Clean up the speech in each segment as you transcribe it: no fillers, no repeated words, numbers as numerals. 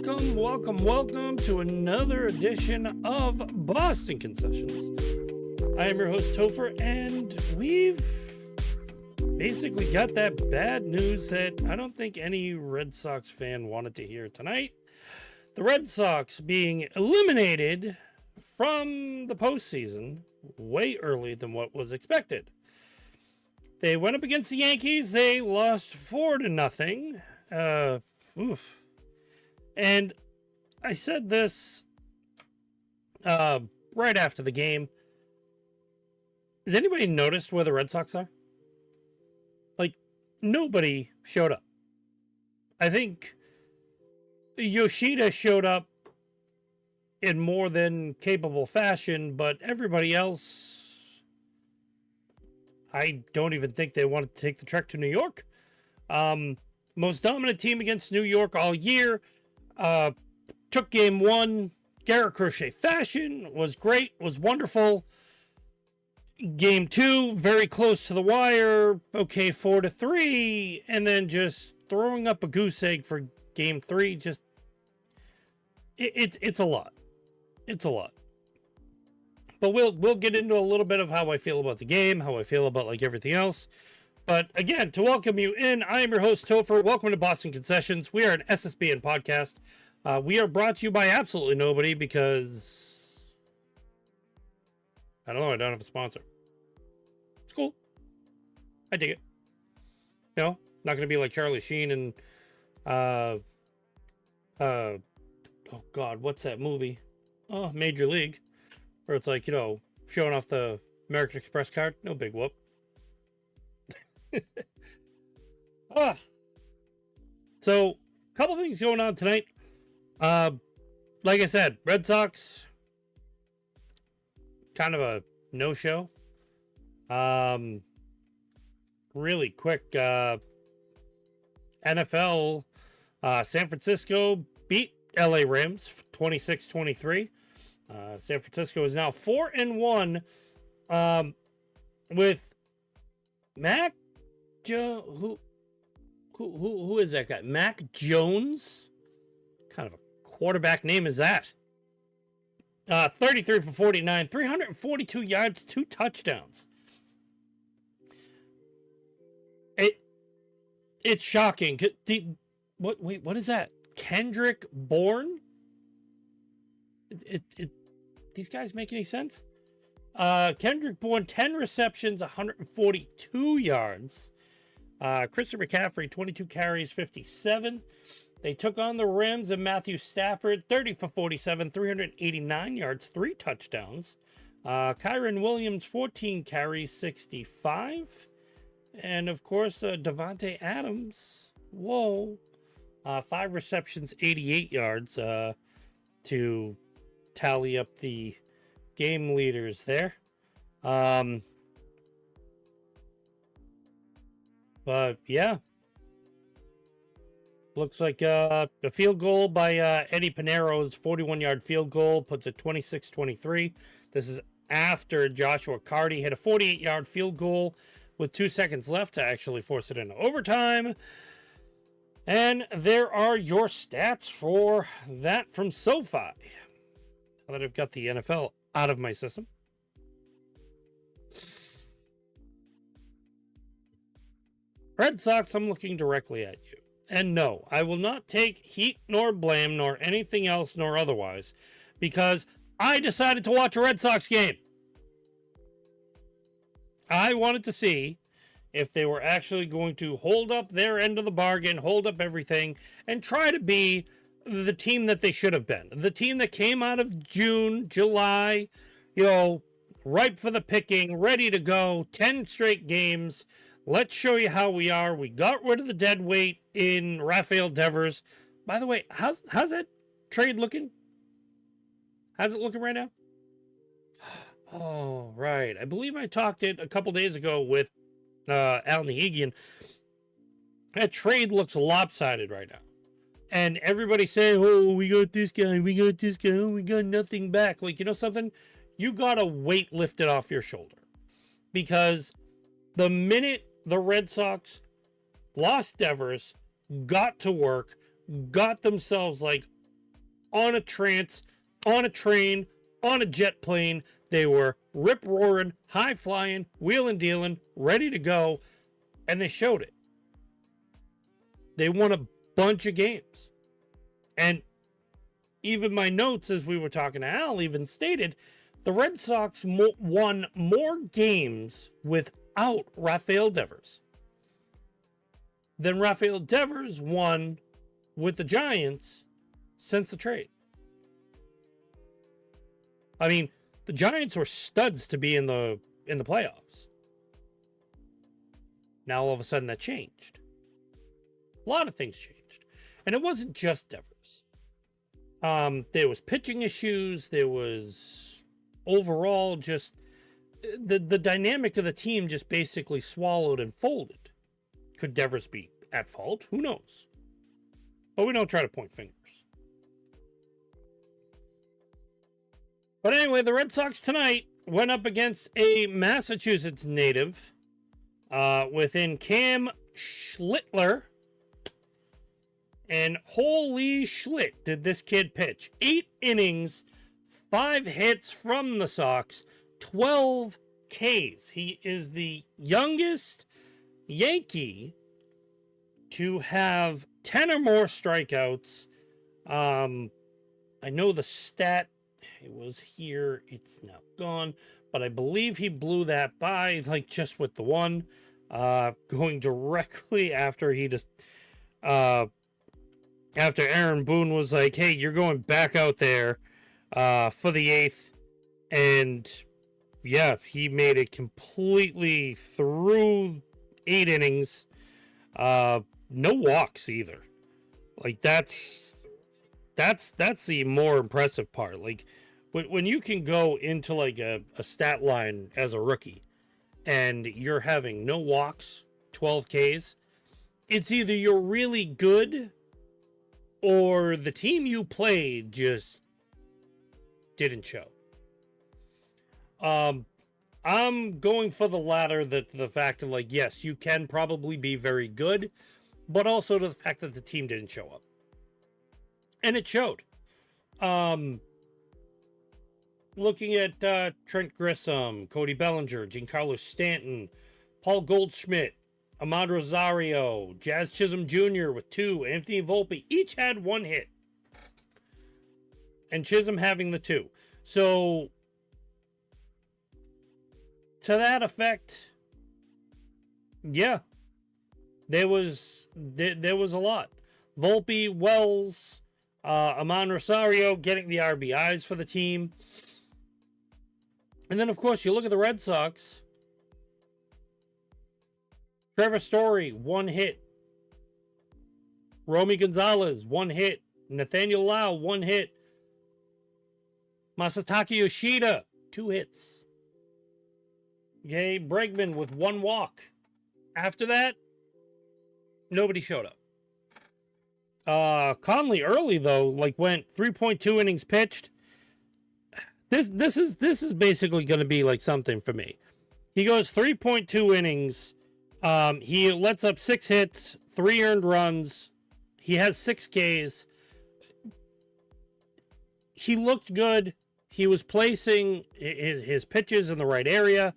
Welcome to another edition of Boston Concessions. I am your host, Topher, and we've basically got that bad news that I don't think any Red Sox fan wanted to hear tonight. The Red Sox being eliminated from the postseason way early than what was expected. They went up against the Yankees. They lost 4-0. And I said this right after the game. Has anybody noticed where the Red Sox are? Like, nobody showed up. I think Yoshida showed up in more than capable fashion, but everybody else, I don't even think they wanted to take the trek to New York. Most dominant team against New York all year. Took game one, Garrett Crochet fashion, was great, was wonderful. Game two, very close to the wire, okay, 4-3, and then just throwing up a goose egg for game three. Just it's a lot. It's a lot. But we'll get into a little bit of how I feel about the game, how I feel about like everything else. But again, to welcome you in, I am your host, Topher. Welcome to Boston Concessions. We are an SSBN podcast. We are brought to you by absolutely nobody because, I don't know, I don't have a sponsor. It's cool. I dig it. You know, not going to be like Charlie Sheen and, oh God, what's that movie? Oh, Major League. Where it's like, you know, showing off the American Express card. No big whoop. So, a couple things going on tonight. Like I said, Red Sox, kind of a no-show. Really quick, NFL, San Francisco beat LA Rams 26-23. San Francisco is now 4-1, with Mac who is that guy? Mac Jones? What kind of a quarterback name is that? 33 for 49, 342 yards, 2 touchdowns. It's shocking. What is that? Kendrick Bourne? These guys make any sense? Kendrick Bourne, 10 receptions, 142 yards. Christian McCaffrey, 22 carries, 57. They took on the Rams and Matthew Stafford, 30 for 47, 389 yards, 3 touchdowns. Kyron Williams, 14 carries, 65. And, of course, Davante Adams, 5 receptions, 88 yards to tally up the game leaders there. But yeah, looks like the field goal by Eddie Pinero's 41-yard field goal puts it 26-23. This is after Joshua Carty hit a 48-yard field goal with 2 seconds left to actually force it into overtime. And there are your stats for that from SoFi. Now that I've got the NFL out of my system. Red Sox, I'm looking directly at you. And no, I will not take heat nor blame nor anything else nor otherwise because I decided to watch a Red Sox game. I wanted to see if they were actually going to hold up their end of the bargain, hold up everything, and try to be the team that they should have been. The team that came out of June, July, you know, ripe for the picking, ready to go, 10 straight games. Let's show you how we are. We got rid of the dead weight in Rafael Devers. By the way, how's that trade looking? How's it looking right now? Oh, right. I believe I talked it a couple days ago with Al Nahigian. That trade looks lopsided right now. And everybody saying, oh, we got this guy, we got nothing back. Like, you know something? You got a weight lifted off your shoulder. Because the minute the Red Sox lost Devers, got to work, got themselves like on a trance, on a train, on a jet plane. They were rip-roaring, high-flying, wheeling-dealing, ready to go, and they showed it. They won a bunch of games. And even my notes as we were talking to Al even stated the Red Sox won more games without Rafael Devers than Rafael Devers won with the Giants since the trade. I mean, the Giants were studs to be in the playoffs. Now all of a sudden that changed. A lot of things changed. And it wasn't just Devers. There was pitching issues. There was overall just the dynamic of the team just basically swallowed and folded. Could Devers be at fault? Who knows? But we don't try to point fingers. But anyway, the Red Sox tonight went up against a Massachusetts native within Cam Schlittler. And holy schlit did this kid pitch. 8 innings, 5 hits from the Sox, 12 Ks. He is the youngest Yankee to have 10 or more strikeouts. I know the stat, it was here, it's now gone, but I believe he blew that by, like, just with the one, going directly after he just, after Aaron Boone was like, hey, you're going back out there for the 8th. And yeah, he made it completely through 8 innings. No walks either. Like that's the more impressive part. Like when you can go into like a stat line as a rookie and you're having no walks, 12 Ks, it's either you're really good or the team you played just didn't show. I'm going for the latter, that the fact of like, yes, you can probably be very good, but also to the fact that the team didn't show up. And it showed. Looking at Trent Grisham, Cody Bellinger, Giancarlo Stanton, Paul Goldschmidt, Ahmad Rosario, Jazz Chisholm Jr. with 2, Anthony Volpe, each had 1 hit. And Chisholm having the 2. So, to that effect, yeah, there was a lot. Volpe, Wells, Ahmad Rosario getting the RBIs for the team. And then, of course, you look at the Red Sox. Trevor Story, 1 hit. Romy Gonzalez, 1 hit. Nathaniel Lau, 1 hit. Masataka Yoshida, 2 hits. Okay, Bregman with 1 walk. After that, nobody showed up. Conley early though, like went 3.2 innings pitched. This is basically going to be like something for me. He goes 3.2 innings. He lets up 6 hits, 3 earned runs. He has 6 Ks. He looked good. He was placing his pitches in the right area.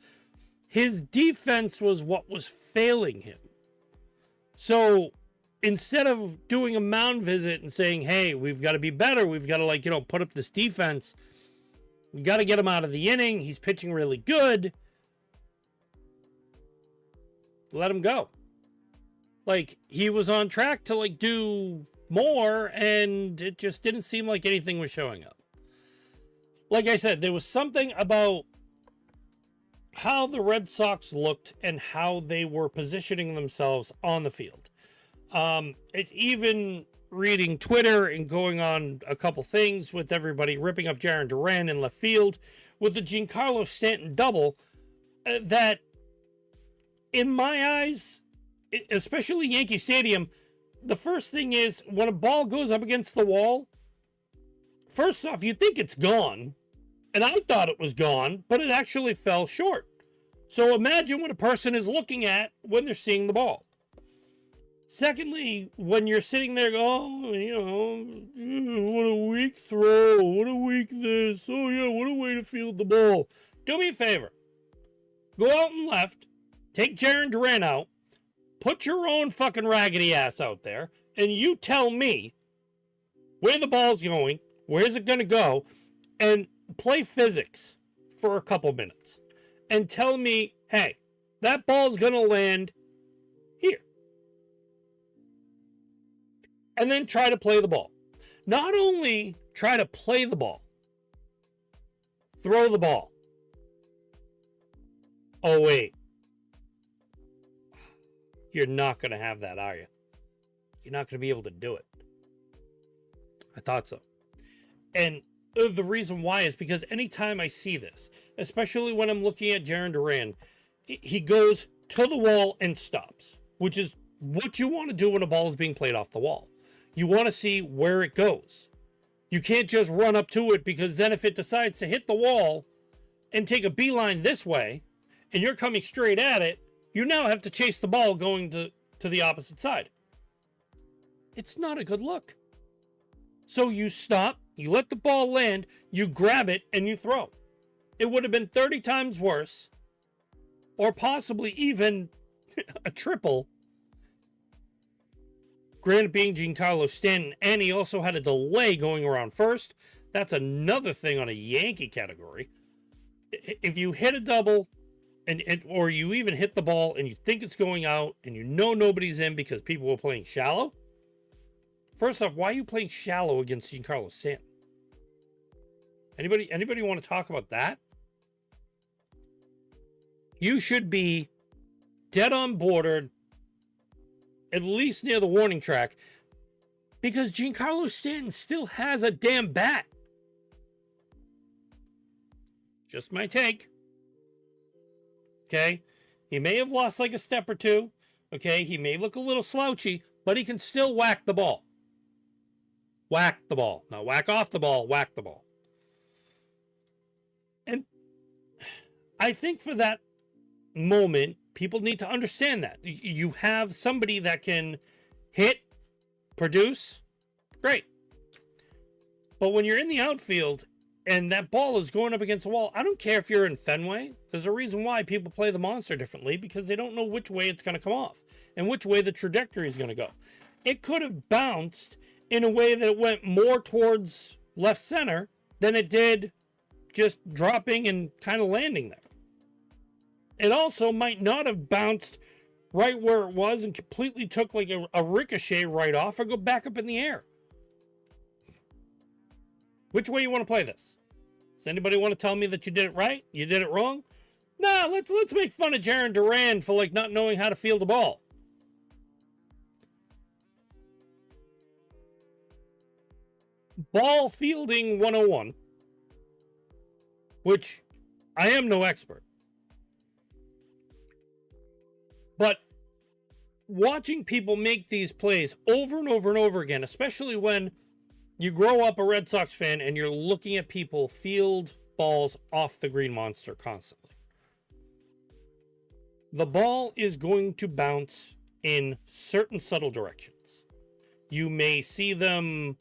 His defense was what was failing him. So instead of doing a mound visit and saying, hey, we've got to be better, we've got to put up this defense, we got to get him out of the inning, he's pitching really good, let him go. Like, he was on track to do more, and it just didn't seem like anything was showing up. Like I said, there was something about how the Red Sox looked and how they were positioning themselves on the field. It's even reading Twitter and going on a couple things with everybody ripping up Jarren Duran in left field with the Giancarlo Stanton double, that in my eyes, especially Yankee Stadium, the first thing is when a ball goes up against the wall, first off, you think it's gone. And I thought it was gone, but it actually fell short. So imagine what a person is looking at when they're seeing the ball. Secondly, when you're sitting there, oh, what a weak throw, what a weak this, oh yeah, what a way to field the ball. Do me a favor. Go out and left, take Jarren Duran out, put your own fucking raggedy ass out there, and you tell me where the ball's going, where's it going to go, and play physics for a couple minutes. And tell me, hey, that ball's going to land here. And then try to play the ball. Not only try to play the ball, throw the ball. Oh, wait. You're not going to have that, are you? You're not going to be able to do it. I thought so. And the reason why is because anytime I see this, especially when I'm looking at Jarren Duran, he goes to the wall and stops, which is what you want to do when a ball is being played off the wall. You want to see where it goes. You can't just run up to it, because then if it decides to hit the wall and take a beeline this way, and you're coming straight at it, you now have to chase the ball going to the opposite side. It's not a good look. So you stop, you let the ball land, you grab it, and you throw. It would have been 30 times worse, or possibly even a triple. Granted, being Giancarlo Stanton, and he also had a delay going around first. That's another thing on a Yankee category. If you hit a double, or you even hit the ball and you think it's going out, and you know nobody's in because people were playing shallow. First off, why are you playing shallow against Giancarlo Stanton? Anybody want to talk about that? You should be dead on bordered, at least near the warning track, because Giancarlo Stanton still has a damn bat. Just my take. Okay? He may have lost like a step or two. Okay? He may look a little slouchy, but he can still whack the ball. Whack the ball. Not whack off the ball, whack the ball. And I think for that moment, people need to understand that. You have somebody that can hit, produce, great. But when you're in the outfield and that ball is going up against the wall, I don't care if you're in Fenway. There's a reason why people play the monster differently, because they don't know which way it's going to come off and which way the trajectory is going to go. It could have bounced in a way that it went more towards left center than it did just dropping and kind of landing there. It also might not have bounced right where it was and completely took like a ricochet right off, or go back up in the air. Which way you want to play this? Does anybody want to tell me that you did it right? You did it wrong? Nah, let's make fun of Jarren Duran for like not knowing how to field a ball. Ball fielding 101, which I am no expert. But watching people make these plays over and over and over again, especially when you grow up a Red Sox fan and you're looking at people field balls off the green monster constantly. The ball is going to bounce in certain subtle directions. You may see them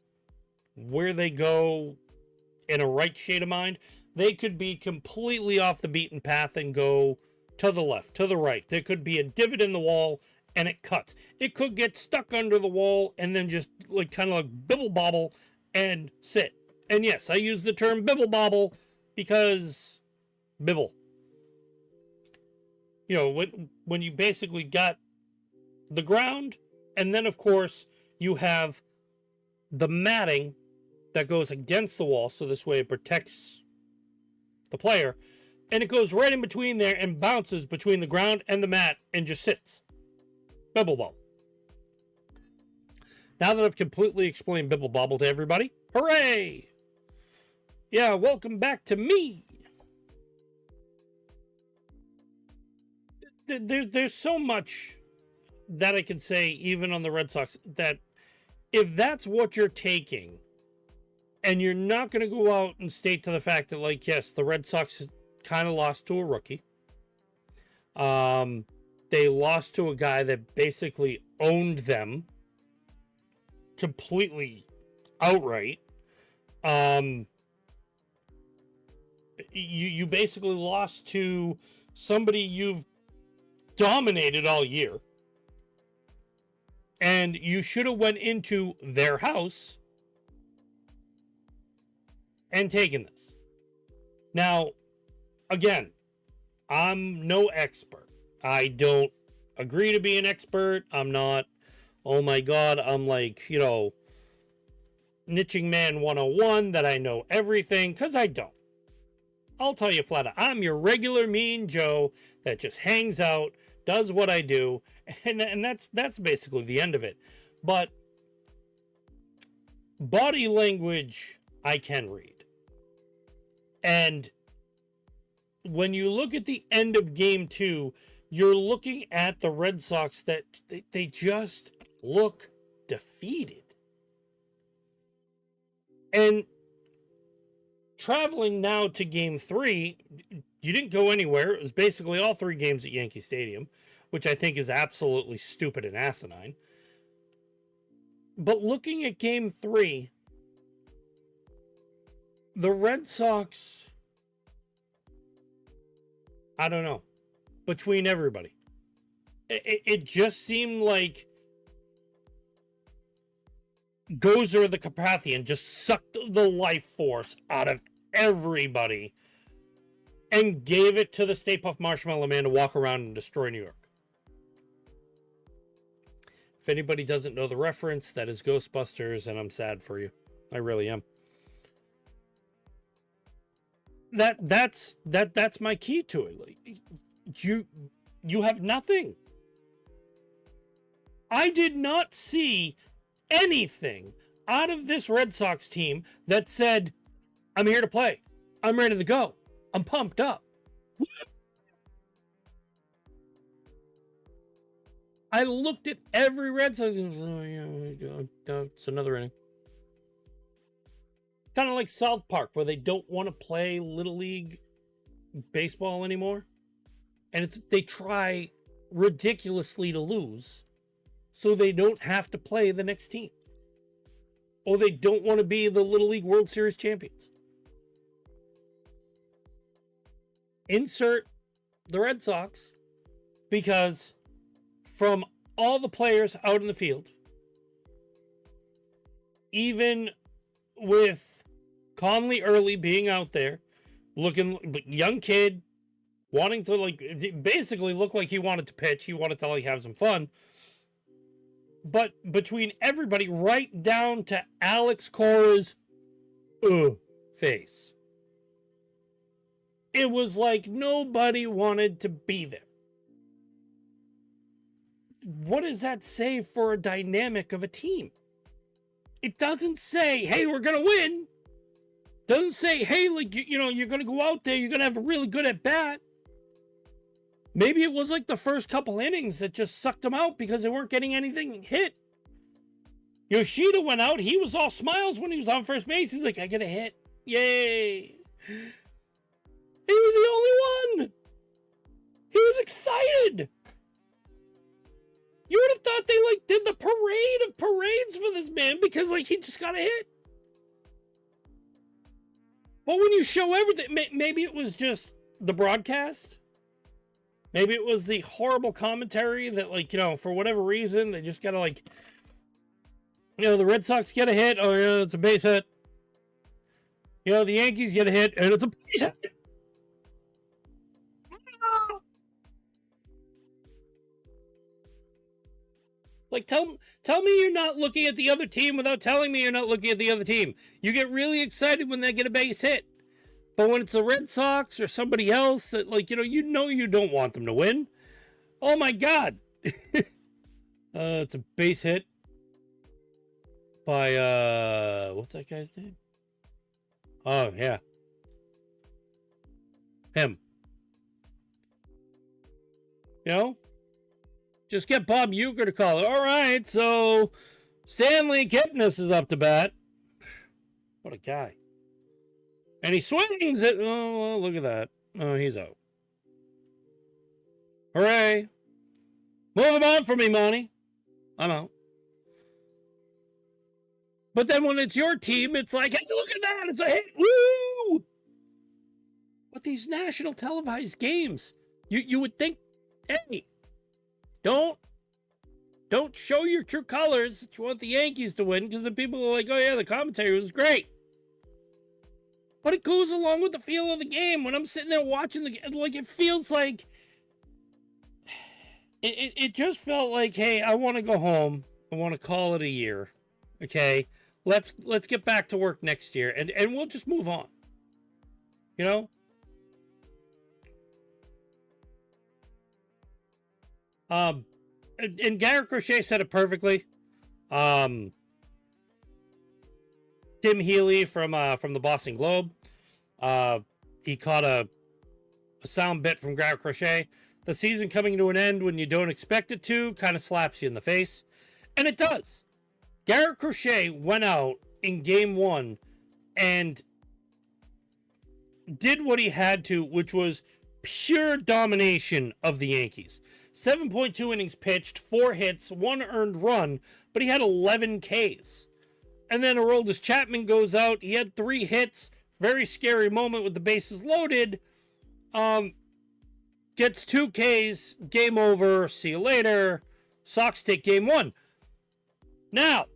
where they go in a right shade of mind. They could be completely off the beaten path and go to the left, to the right. There could be a divot in the wall and it cuts. It could get stuck under the wall and then just like kind of like bibble bobble and sit. And yes, I use the term bibble bobble because bibble. You know, when you basically got the ground, and then of course you have the matting that goes against the wall, so this way it protects the player, and it goes right in between there and bounces between the ground and the mat and just sits. Bibble bobble. Now that I've completely explained bibble bobble to everybody, hooray! Yeah, welcome back to me. There's so much that I can say, even on the Red Sox, that if that's what you're taking, and you're not going to go out and state to the fact that, like, yes, the Red Sox kind of lost to a rookie. They they lost to a guy that basically owned them completely outright. You basically lost to somebody you've dominated all year, and you should have went into their house and taken this. Now, again, I'm no expert. I don't agree to be an expert. I'm not, oh my God, I'm like, niching man 101 that I know everything, because I don't. I'll tell you flat out, I'm your regular mean Joe that just hangs out, does what I do, and that's basically the end of it. But body language, I can read. And when you look at the end of game 2, you're looking at the Red Sox that they just look defeated. And traveling now to game 3, you didn't go anywhere. It was basically all 3 games at Yankee Stadium, which I think is absolutely stupid and asinine. But looking at game 3, the Red Sox, I don't know, between everybody, it just seemed like Gozer the Carpathian just sucked the life force out of everybody and gave it to the Stay Puft Marshmallow Man to walk around and destroy New York. If anybody doesn't know the reference, that is Ghostbusters, and I'm sad for you. I really am. That's my key to it. Like, you have nothing. I did not see anything out of this Red Sox team that said, I'm here to play. I'm ready to go. I'm pumped up. I looked at every Red Sox and was, it's another inning. Kind of like South Park, where they don't want to play Little League baseball anymore. And they try ridiculously to lose so they don't have to play the next team. Or they don't want to be the Little League World Series champions. Insert the Red Sox, because from all the players out in the field, even with Conley Early being out there, looking young kid, wanting to basically look like he wanted to pitch, he wanted to have some fun. But between everybody, right down to Alex Cora's face, it was like nobody wanted to be there. What does that say for a dynamic of a team? It doesn't say, hey, we're going to win. It doesn't say, hey, you're going to go out there, you're going to have a really good at bat. Maybe it was like the first couple innings that just sucked them out because they weren't getting anything hit. Yoshida went out. He was all smiles when he was on first base. He's like, I get a hit. Yay. He was the only one. He was excited. You would have thought they did the parade of parades for this man because he just got a hit. But when you show everything, maybe it was just the broadcast. Maybe it was the horrible commentary that, for whatever reason, they just gotta, the Red Sox get a hit. Oh, yeah, it's a base hit. The Yankees get a hit, and it's a base hit. Tell me you're not looking at the other team without telling me you're not looking at the other team. You get really excited when they get a base hit. But when it's the Red Sox or somebody else that, you don't want them to win. Oh, my God. It's a base hit by, what's that guy's name? Oh, yeah. Him. Just get Bob Uecker to call it. All right, so Stanley Kipnis is up to bat. What a guy. And he swings it. Oh, well, look at that. Oh, he's out. Hooray. Move him on for me, Monty. I'm out. But then when it's your team, it's like, hey, look at that. It's a hit. Woo! But these national televised games, you would think, hey, don't show your true colors that you want the Yankees to win, because the people are like, oh yeah, the commentary was great. But it goes along with the feel of the game. When I'm sitting there watching the game, like, it feels like, it just felt like, hey, I want to go home. I want to call it a year. Okay? Let's get back to work next year, and we'll just move on. You know? And Garrett Crochet said it perfectly. Tim Healy from the Boston Globe, he caught a sound bit from Garrett Crochet. The season coming to an end when you don't expect it to kind of slaps you in the face, and it does. Garrett Crochet went out in game 1 and did what he had to, which was pure domination of the Yankees. 7.2 innings pitched, 4 hits, 1 earned run, but he had 11 Ks. And then Aroldis Chapman goes out. He had 3 hits. Very scary moment with the bases loaded. Gets 2 Ks. Game over. See you later. Sox take game 1. Now,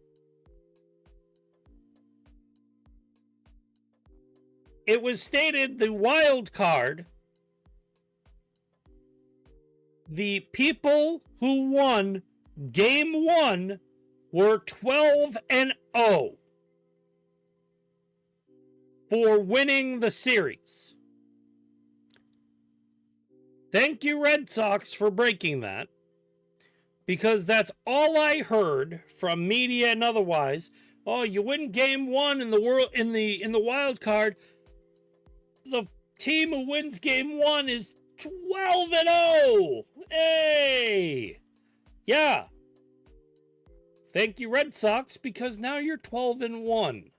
it was stated the wild card, the people who won game 1 were 12-0 for winning the series. Thank you, Red Sox, for breaking that, because that's all I heard from media and otherwise. Oh, you win game 1 in the wild card. The team who wins game 1 is 12-0. Hey! Yeah. Thank you, Red Sox, because now you're 12-1.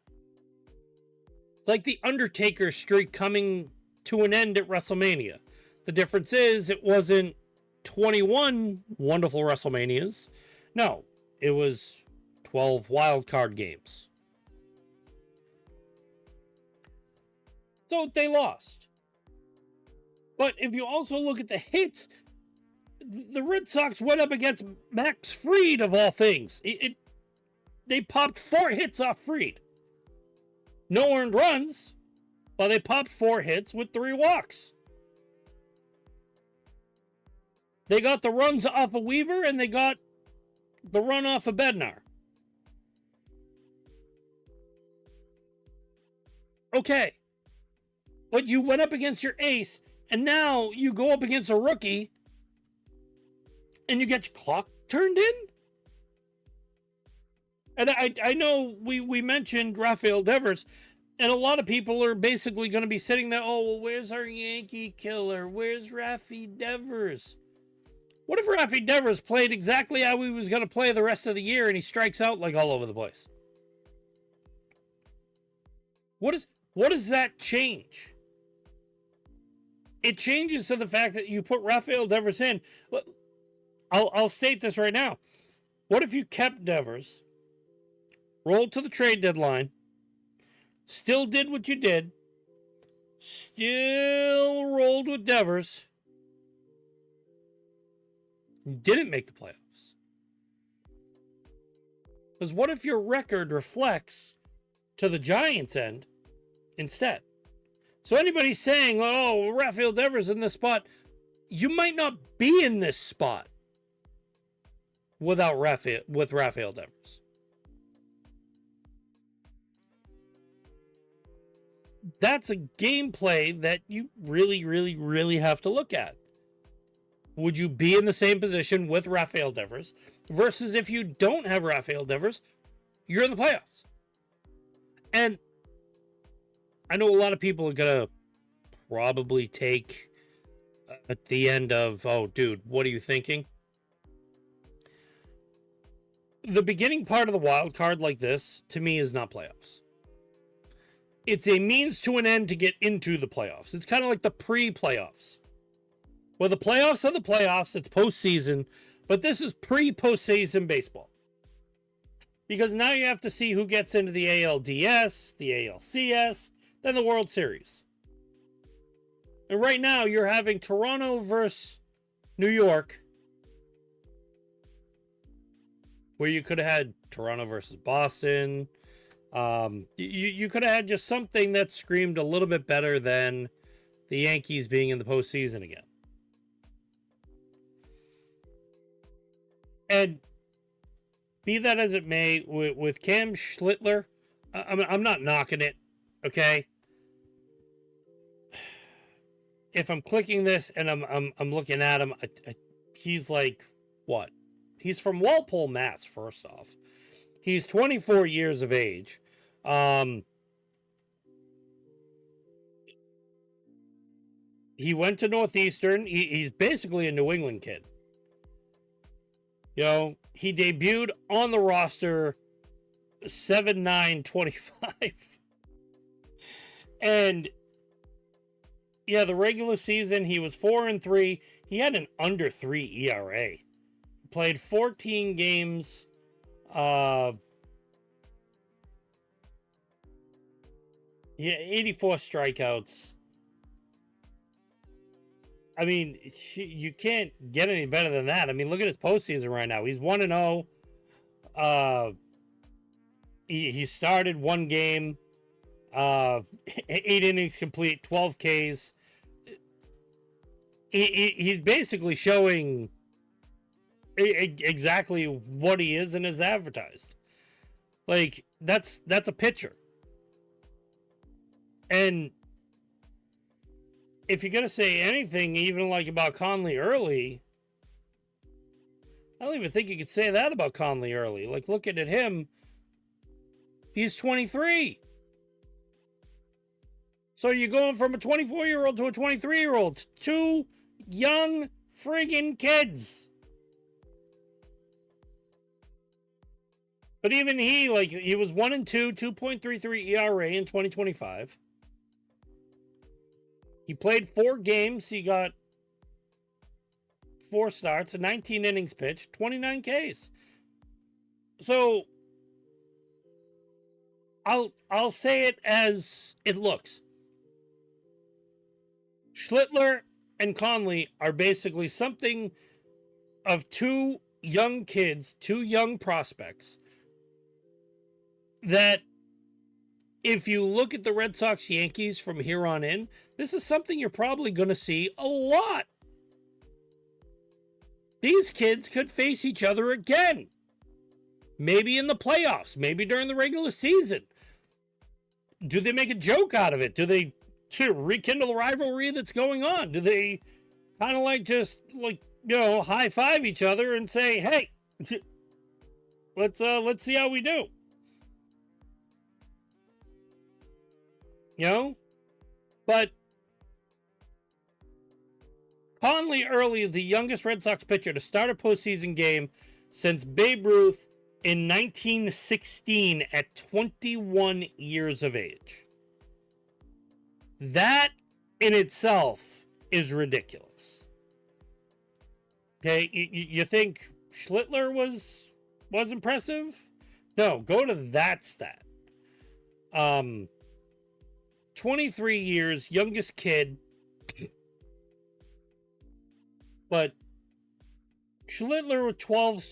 It's like the Undertaker streak coming to an end at WrestleMania. The difference is it wasn't 21 wonderful WrestleManias. No, it was 12 wild card games. So they lost. But if you also look at the hits, the Red Sox went up against Max Fried, of all things. They popped 4 hits off Fried. No earned runs, but they popped 4 hits with 3 walks. They got the runs off of Weaver, and they got the run off of Bednar. Okay. But you went up against your ace, and now you go up against a rookie, and you get your clock turned in? And I know we mentioned Rafael Devers, and a lot of people are basically going to be sitting there, oh, well, where's our Yankee killer? Where's Rafi Devers? What if Rafi Devers played exactly how he was going to play the rest of the year, and he strikes out like all over the place? What does that change? It changes to the fact that you put Rafael Devers in. I'll state this right now. What if you kept Devers, rolled to the trade deadline, still did what you did, still rolled with Devers, didn't make the playoffs? Because what if your record reflects to the Giants' end instead? So anybody saying, oh, Rafael Devers in this spot, you might not be in this spot with Rafael Devers. That's a gameplay that you really, really, really have to look at. Would you be in the same position with Rafael Devers versus if you don't have Rafael Devers, you're in the playoffs? And I know a lot of people are going to probably take at the end of, oh, dude, what are you thinking? The beginning part of the wild card like this, to me, is not playoffs. It's a means to an end to get into the playoffs. It's kind of like the pre-playoffs. Well, the playoffs are the playoffs. It's postseason. But this is pre-postseason baseball. Because now you have to see who gets into the ALDS, the ALCS, then the World Series. And right now you're having Toronto versus New York, where you could have had Toronto versus Boston. You could have had just something that screamed a little bit better than the Yankees being in the postseason again. And be that as it may, with Cam Schlittler, I'm not knocking it, okay? If I'm clicking this and I'm looking at him, he's like, what? He's from Walpole, Mass, first off. He's 24 years of age. He went to Northeastern. He's basically a New England kid. You know, he debuted on the roster 7-9-25. And yeah, the regular season he was 4-3. He had an under 3 ERA. Played 14 games. Yeah, 84 strikeouts. I mean, you can't get any better than that. I mean, look at his postseason right now. He's 1-0. He started one game, 8 innings complete, 12 Ks. He's basically showing exactly what he is and is advertised. Like, that's a pitcher. And if you're going to say anything, even like about Conley early, I don't even think you could say that about Conley early. Like, looking at him, he's 23. So you're going from a 24-year-old to a 23-year-old. Two young friggin' kids. But even he, like, he was 1-2, 2.33 ERA in 2025. He played 4 games. He got 4 starts, 19 innings pitched, 29 Ks. So I'll say it as it looks. Schlittler and Conley are basically something of 2 young kids, 2 young prospects that, if you look at the Red Sox Yankees from here on in, this is something you're probably going to see a lot. These kids could face each other again. Maybe in the playoffs, maybe during the regular season. Do they make a joke out of it? Do they rekindle a rivalry that's going on? Do they kind of like just, like, you know, high five each other and say, hey, let's see how we do? You know? But Conley early, the youngest Red Sox pitcher to start a postseason game since Babe Ruth in 1916 at 21 years of age. That in itself is ridiculous. Okay, you think Schlittler was impressive? No, go to that stat. 23 years, youngest kid. But Schlittler with 12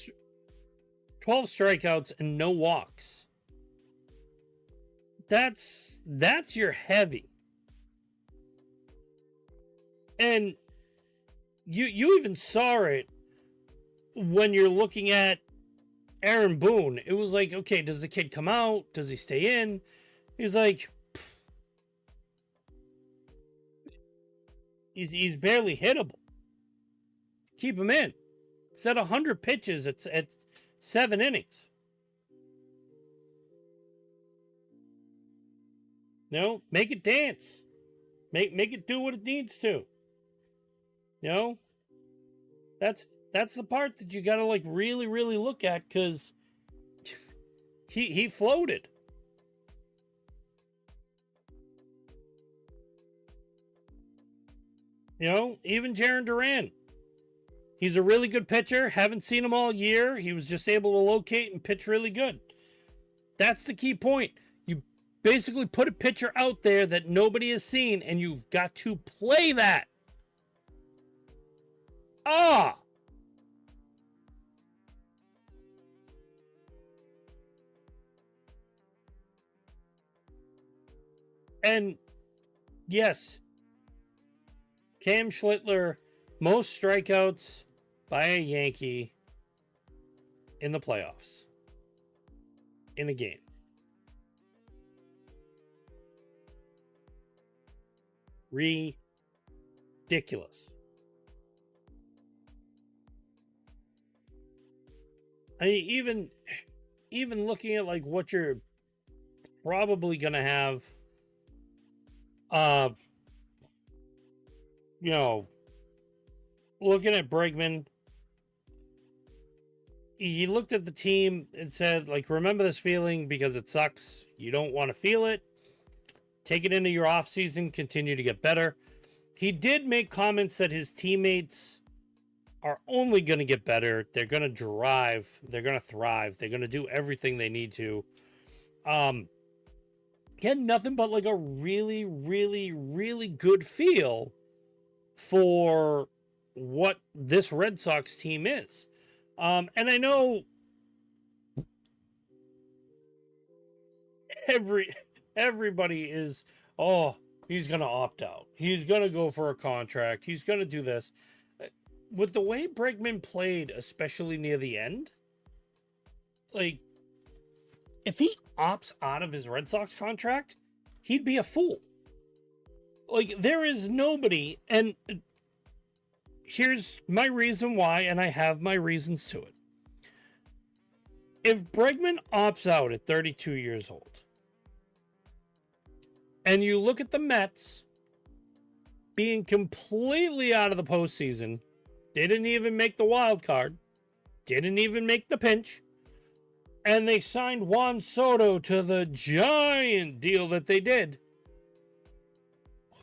strikeouts and no walks. That's your heavy. And you even saw it when you're looking at Aaron Boone. It was like, okay, does the kid come out? Does he stay in? He's like, he's barely hittable. Keep him in. He's at 100 pitches at 7 innings. No, make it dance. Make it do what it needs to. You know? That's the part that you gotta, like, really, really look at, because he floated. You know, even Jarren Duran. He's a really good pitcher. Haven't seen him all year. He was just able to locate and pitch really good. That's the key point. You basically put a pitcher out there that nobody has seen, and you've got to play that. And yes, Cam Schlittler, most strikeouts by a Yankee in the playoffs in a game. Ridiculous. I mean, even looking at like what you're probably gonna have, you know, looking at Bregman, he looked at the team and said, like, remember this feeling because it sucks. You don't want to feel it. Take it into your offseason, continue to get better. He did make comments that his teammates are only going to get better. They're going to drive. They're going to thrive. They're going to do everything they need to. He had nothing but like a really, really, really good feel for what this Red Sox team is. And I know everybody is, oh, he's going to opt out. He's going to go for a contract. He's going to do this. With the way Bregman played, especially near the end, like, if he opts out of his Red Sox contract, he'd be a fool. Like, there is nobody, and here's my reason why, and I have my reasons to it. If Bregman opts out at 32 years old, and you look at the Mets being completely out of the postseason, didn't even make the wild card, didn't even make the pinch, and they signed Juan Soto to the giant deal that they did.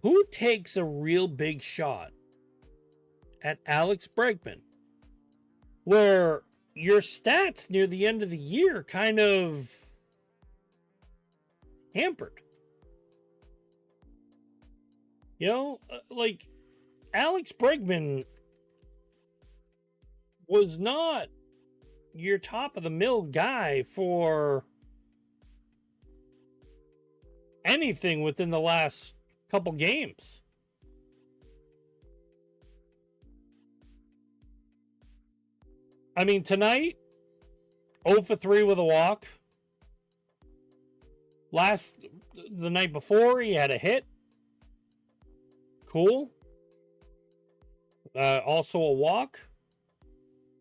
Who takes a real big shot at Alex Bregman, where your stats near the end of the year kind of hampered? You know, like, Alex Bregman was not your top of the mill guy for anything within the last couple games. I mean, tonight, 0 for 3 with a walk. The night before, he had a hit. Cool. Also a walk.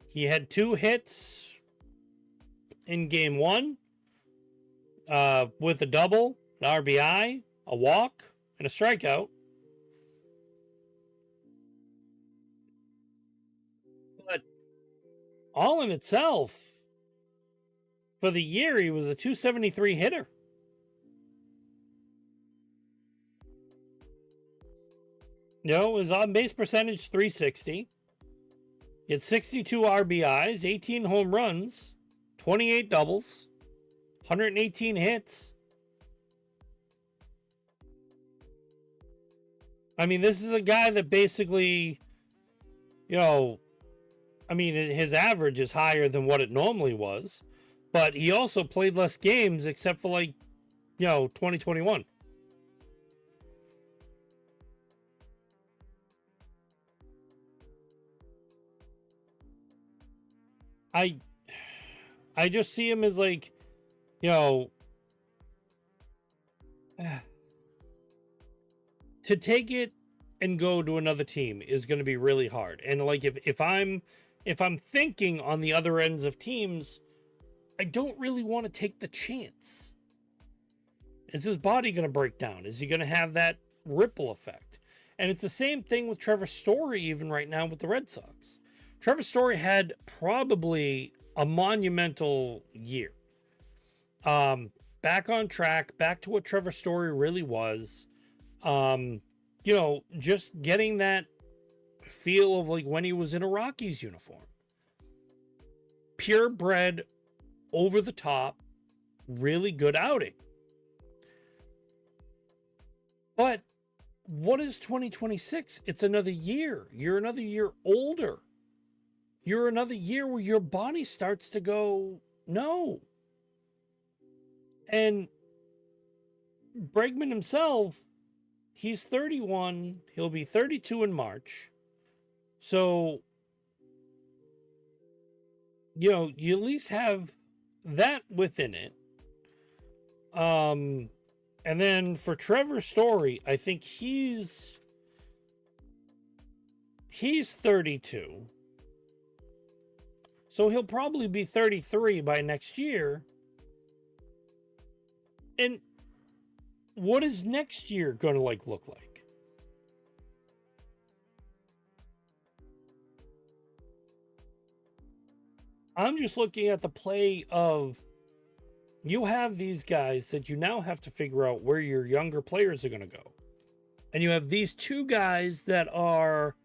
He had 2 hits in game 1 with a double, an RBI, a walk, and a strikeout. But all in itself, for the year, he was a 273 hitter. You know, his on-base percentage, 360. He had 62 RBIs, 18 home runs, 28 doubles, 118 hits. I mean, this is a guy that basically, you know, I mean, his average is higher than what it normally was, but he also played less games except for, like, you know, 2021. I just see him as, like, you know, to take it and go to another team is going to be really hard. And like, if I'm thinking on the other ends of teams, I don't really want to take the chance. Is his body going to break down? Is he going to have that ripple effect? And it's the same thing with Trevor Story, even right now with the Red Sox. Trevor Story had probably a monumental year. Back on track, back to what Trevor Story really was. You know, just getting that feel of like when he was in a Rockies uniform. Purebred, over the top, really good outing. But what is 2026? It's another year. You're another year older. You're another year where your body starts to go, no. And Bregman himself, he's 31. He'll be 32 in March. So, you know, you at least have that within it. And then for Trevor Story, I think he's 32. So he'll probably be 33 by next year. And what is next year going to look like? I'm just looking at the play of, you have these guys that you now have to figure out where your younger players are going to go. And you have these two guys that are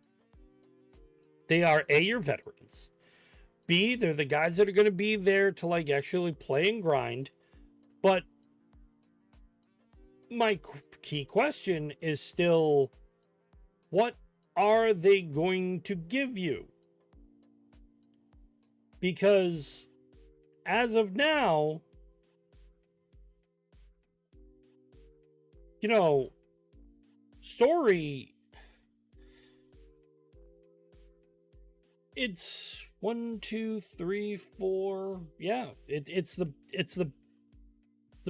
A, your veterans. B, they're the guys that are going to be there to like actually play and grind. But my key question is still, what are they going to give you? Because as of now, you know, Story, it's 1, 2, 3, 4. Yeah, it's the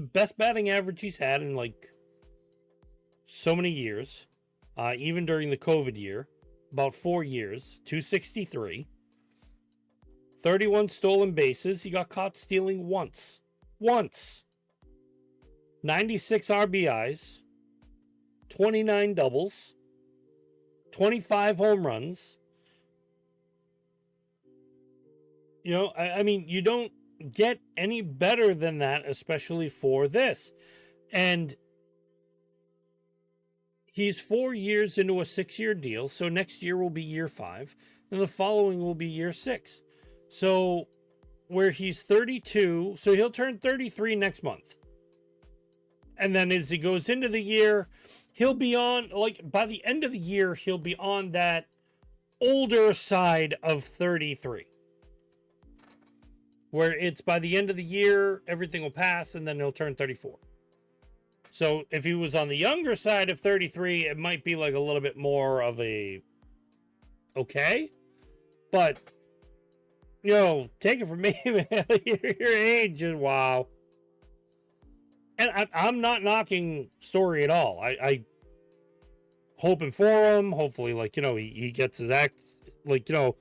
best batting average he's had in like so many years. Even during the COVID year, about 4 years, 263. 31 stolen bases. He got caught stealing once. 96 RBIs. 29 doubles. 25 home runs. You know, I mean, you don't get any better than that, especially for this. And he's 4 years into a 6-year deal. So next year will be year 5. And the following will be year 6. So where he's 32, so he'll turn 33 next month. And then as he goes into the year, he'll be on, like, by the end of the year, he'll be on that older side of 33. Where it's by the end of the year, everything will pass, and then he'll turn 34. So if he was on the younger side of 33, it might be like a little bit more of a okay. But, you know, take it from me, man. Your age is wow. And I'm not knocking Story at all. I hoping for him. Hopefully, like, you know, he gets his act. Like, you know,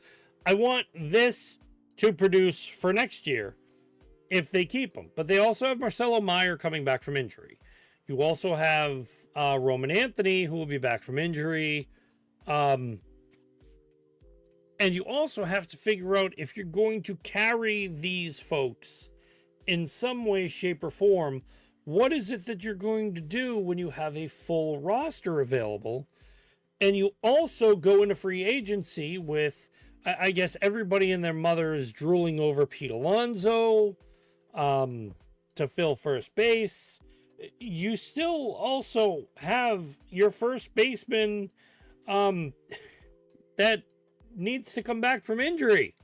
I want this to produce for next year if they keep him. But they also have Marcelo Meyer coming back from injury. You also have Roman Anthony, who will be back from injury. And you also have to figure out if you're going to carry these folks in some way, shape, or form. What is it that you're going to do when you have a full roster available? And you also go into free agency with, I guess, everybody and their mother is drooling over Pete Alonso to fill first base. You still also have your first baseman that needs to come back from injury.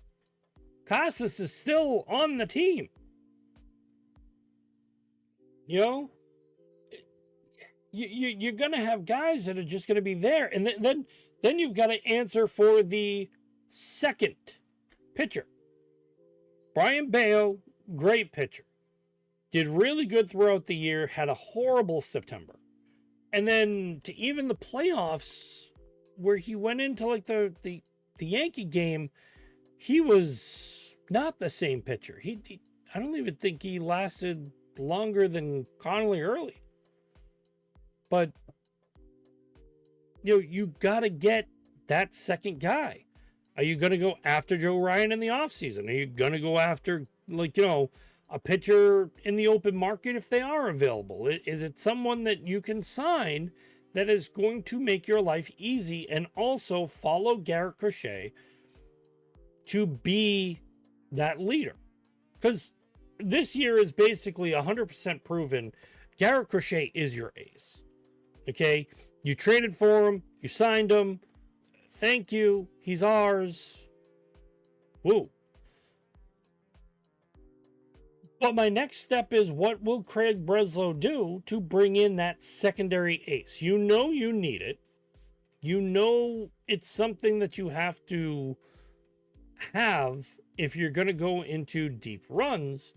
Casas is still on the team. You know, you're going to have guys that are just going to be there. And then you've got to answer for the second pitcher. Brian Bayo, great pitcher. Did really good throughout the year, had a horrible September. And then to even the playoffs, where he went into like the Yankee game, he was not the same pitcher. I don't even think he lasted longer than Connolly Early. But, you know, you got to get that second guy. Are you going to go after Joe Ryan in the offseason? Are you going to go after, like, you know, a pitcher in the open market if they are available? Is it someone that you can sign that is going to make your life easy, and also follow Garrett Crochet to be that leader. Because this year is basically 100% proven Garrett Crochet is your ace. Okay? You traded for him. You signed him. Thank you. He's ours. Woo. But my next step is, what will Craig Breslow do to bring in that secondary ace? You know you need it. You know it's something that you have to have if you're going to go into deep runs.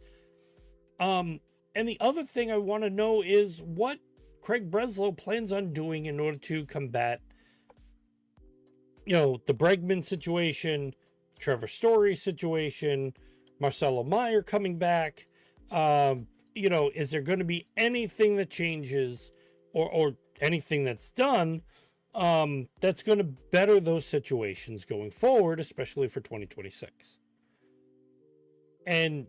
And the other thing I want to know is what Craig Breslow plans on doing in order to combat, the Bregman situation, Trevor Story situation, Marcelo Meyer coming back. Is there going to be anything that changes or anything that's done that's going to better those situations going forward, especially for 2026? And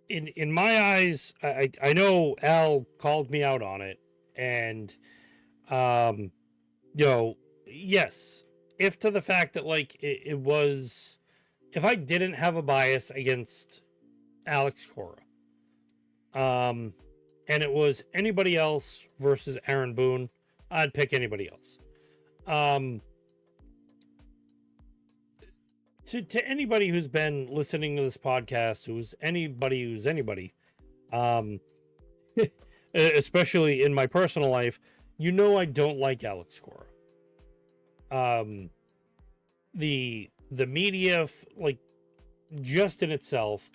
in my eyes, I know Al called me out on it, and yes, if to the fact that it was, if I didn't have a bias against Alex Cora, and it was anybody else versus Aaron Boone, I'd pick anybody else. To anybody who's been listening to this podcast, who's anybody, especially in my personal life, I don't like Alex Cora. The media, just in itself,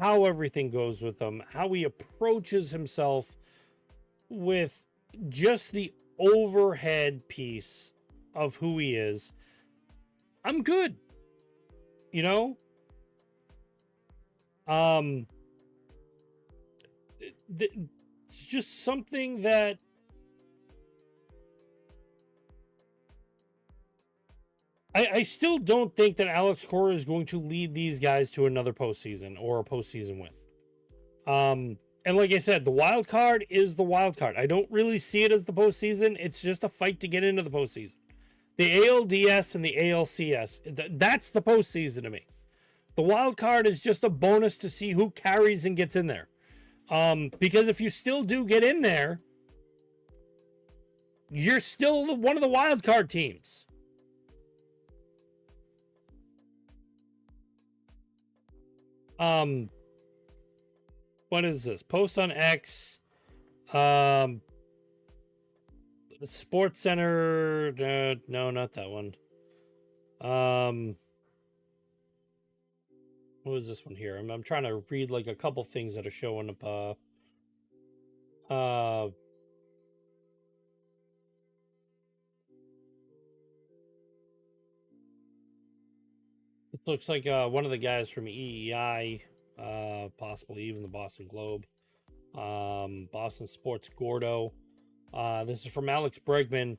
how everything goes with him, how he approaches himself with just the overhead piece of who he is. I'm good. It's just something that I still don't think that Alex Cora is going to lead these guys to another postseason or a postseason win. And like I said, the wild card is the wild card. I don't really see it as the postseason. It's just a fight to get into the postseason. The ALDS and the ALCS, that's the postseason to me. The wild card is just a bonus to see who carries and gets in there. Because if you still do get in there, you're still one of the wild card teams. What is this? Post on X. The Sports Center. No, not that one. What is this one here? I'm trying to read a couple things that are showing up. It looks like one of the guys from EEI, possibly even the Boston Globe, Boston Sports Gordo. This is from Alex Bregman.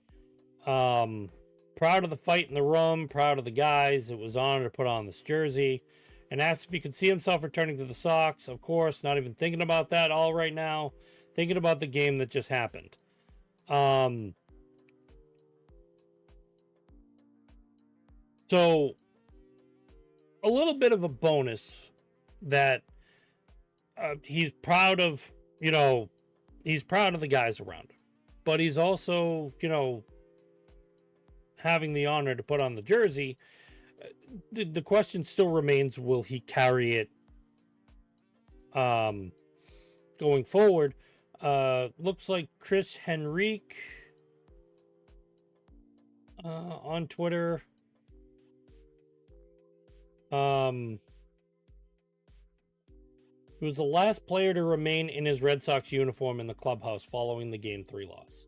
Proud of the fight in the room, proud of the guys. It was an honor to put on this jersey. And asked if he could see himself returning to the Sox. Of course, not even thinking about that all right now. Thinking about the game that just happened. So, a little bit of a bonus that he's proud of, he's proud of the guys around him. But he's also, having the honor to put on the jersey. The question still remains, will he carry it going forward? Looks like Chris Henrique on Twitter. He was the last player to remain in his Red Sox uniform in the clubhouse following the Game 3 loss.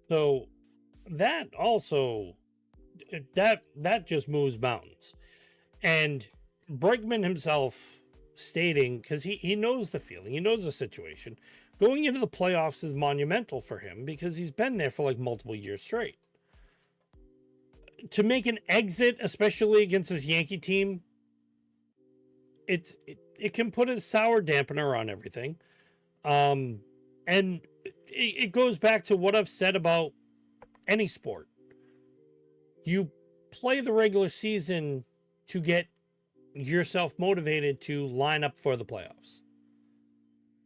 So that also, that just moves mountains. And Bregman himself stating, because he knows the feeling, he knows the situation, going into the playoffs is monumental for him because he's been there for multiple years straight. To make an exit, especially against this Yankee team, it can put a sour dampener on everything. And it goes back to what I've said about any sport. You play the regular season to get yourself motivated to line up for the playoffs.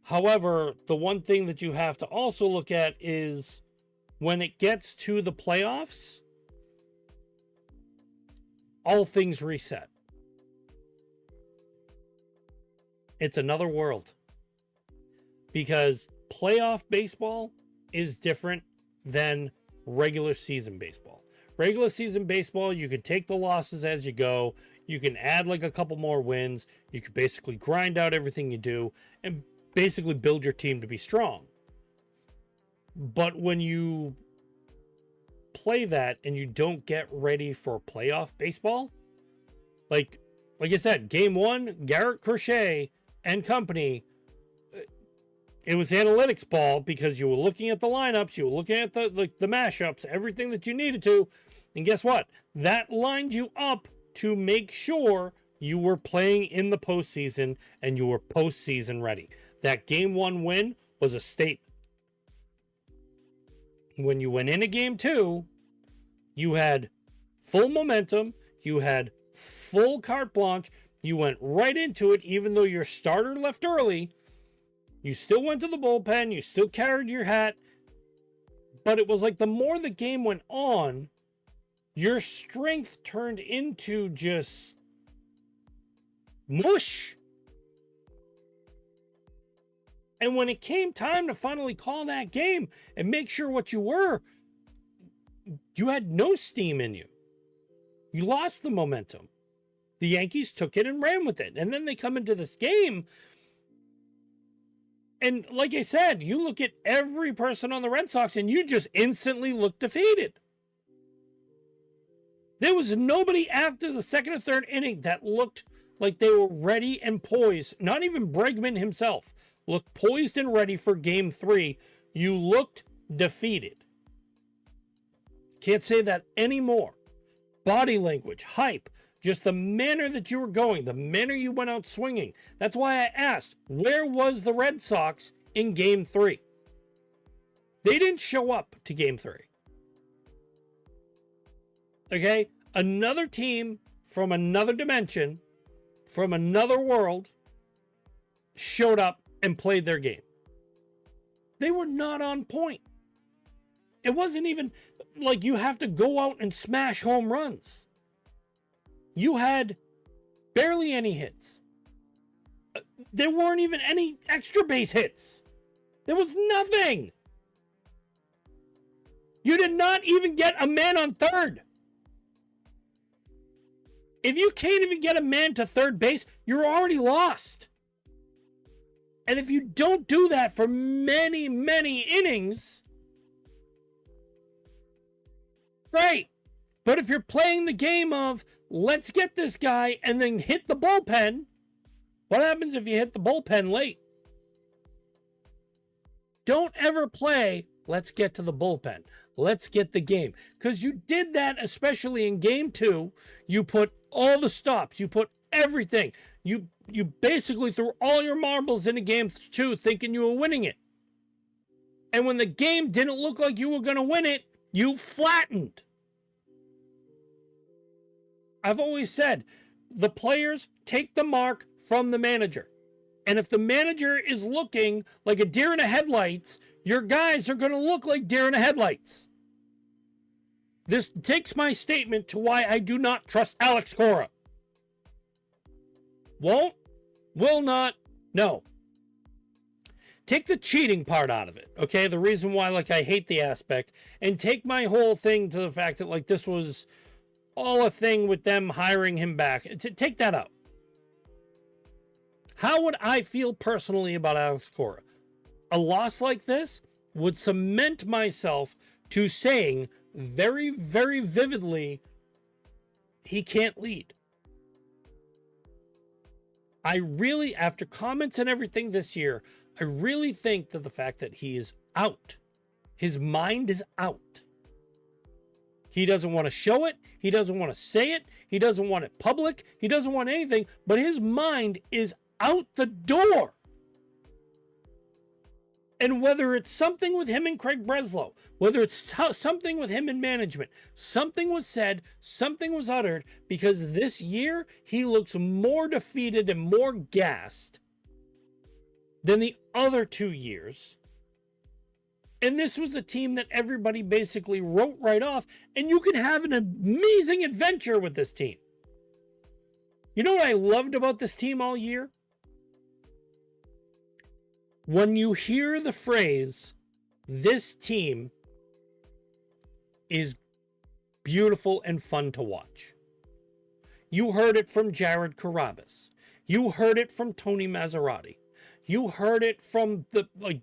However, the one thing that you have to also look at is when it gets to the playoffs, all things reset. It's another world. Because playoff baseball is different than regular season baseball. Regular season baseball, you can take the losses as you go. You can add like a couple more wins. You can basically grind out everything you do and basically build your team to be strong. But when you play that and you don't get ready for playoff baseball, like I said, game one, Garrett Crochet and company, it was analytics ball because you were looking at the lineups, you were looking at the mashups, everything that you needed to, and guess what? That lined you up to make sure you were playing in the postseason and you were postseason ready. That game one win was a statement. When you went into game two, you had full momentum, you had full carte blanche, you went right into it, even though your starter left early. You still went to the bullpen, you still carried your hat, but it was like the more the game went on, your strength turned into just mush. And when it came time to finally call that game and make sure what you were, you had no steam in you. You lost the momentum. The Yankees took it and ran with it. And then they come into this game. And like I said, you look at every person on the Red Sox and you just instantly look defeated. There was nobody after the second or third inning that looked like they were ready and poised. Not even Bregman himself looked poised and ready for game three. You looked defeated. Can't say that anymore. Body language, hype, just the manner that you were going, the manner you went out swinging. That's why I asked, where was the Red Sox in game three? They didn't show up to game three. Okay? Another team from another dimension, from another world, showed up and played their game. They were not on point. It wasn't even like you have to go out and smash home runs. You had barely any hits. There weren't even any extra base hits. There was nothing. You did not even get a man on third. If you can't even get a man to third base, you're already lost. And if you don't do that for many, many innings, great. But if you're playing the game of, let's get this guy and then hit the bullpen, what happens if you hit the bullpen late? Don't ever play, let's get to the bullpen. Let's get the game. Because you did that, especially in game two. You put all the stops. You put everything. You basically threw all your marbles into game two thinking you were winning it. And when the game didn't look like you were going to win it, you flattened. I've always said, the players take the mark from the manager. And if the manager is looking like a deer in the headlights, your guys are going to look like deer in the headlights. This takes my statement to why I do not trust Alex Cora. Won't, will not, no. Take the cheating part out of it, okay? The reason why, I hate the aspect, and take my whole thing to the fact that, this was all a thing with them hiring him back. Take that out. How would I feel personally about Alex Cora? A loss like this would cement myself to saying very, very vividly, he can't lead. I really, after comments and everything this year, I really think that the fact that he is out, his mind is out. He doesn't want to show it. He doesn't want to say it. He doesn't want it public. He doesn't want anything, but his mind is out the door. And whether it's something with him and Craig Breslow, whether it's something with him and management, something was said, something was uttered, because this year he looks more defeated and more gassed than the other 2 years. And this was a team that everybody basically wrote right off, and you can have an amazing adventure with this team. You know what I loved about this team all year? When you hear the phrase, this team is beautiful and fun to watch. You heard it from Jared Carrabis. You heard it from Tony Maserati. You heard it from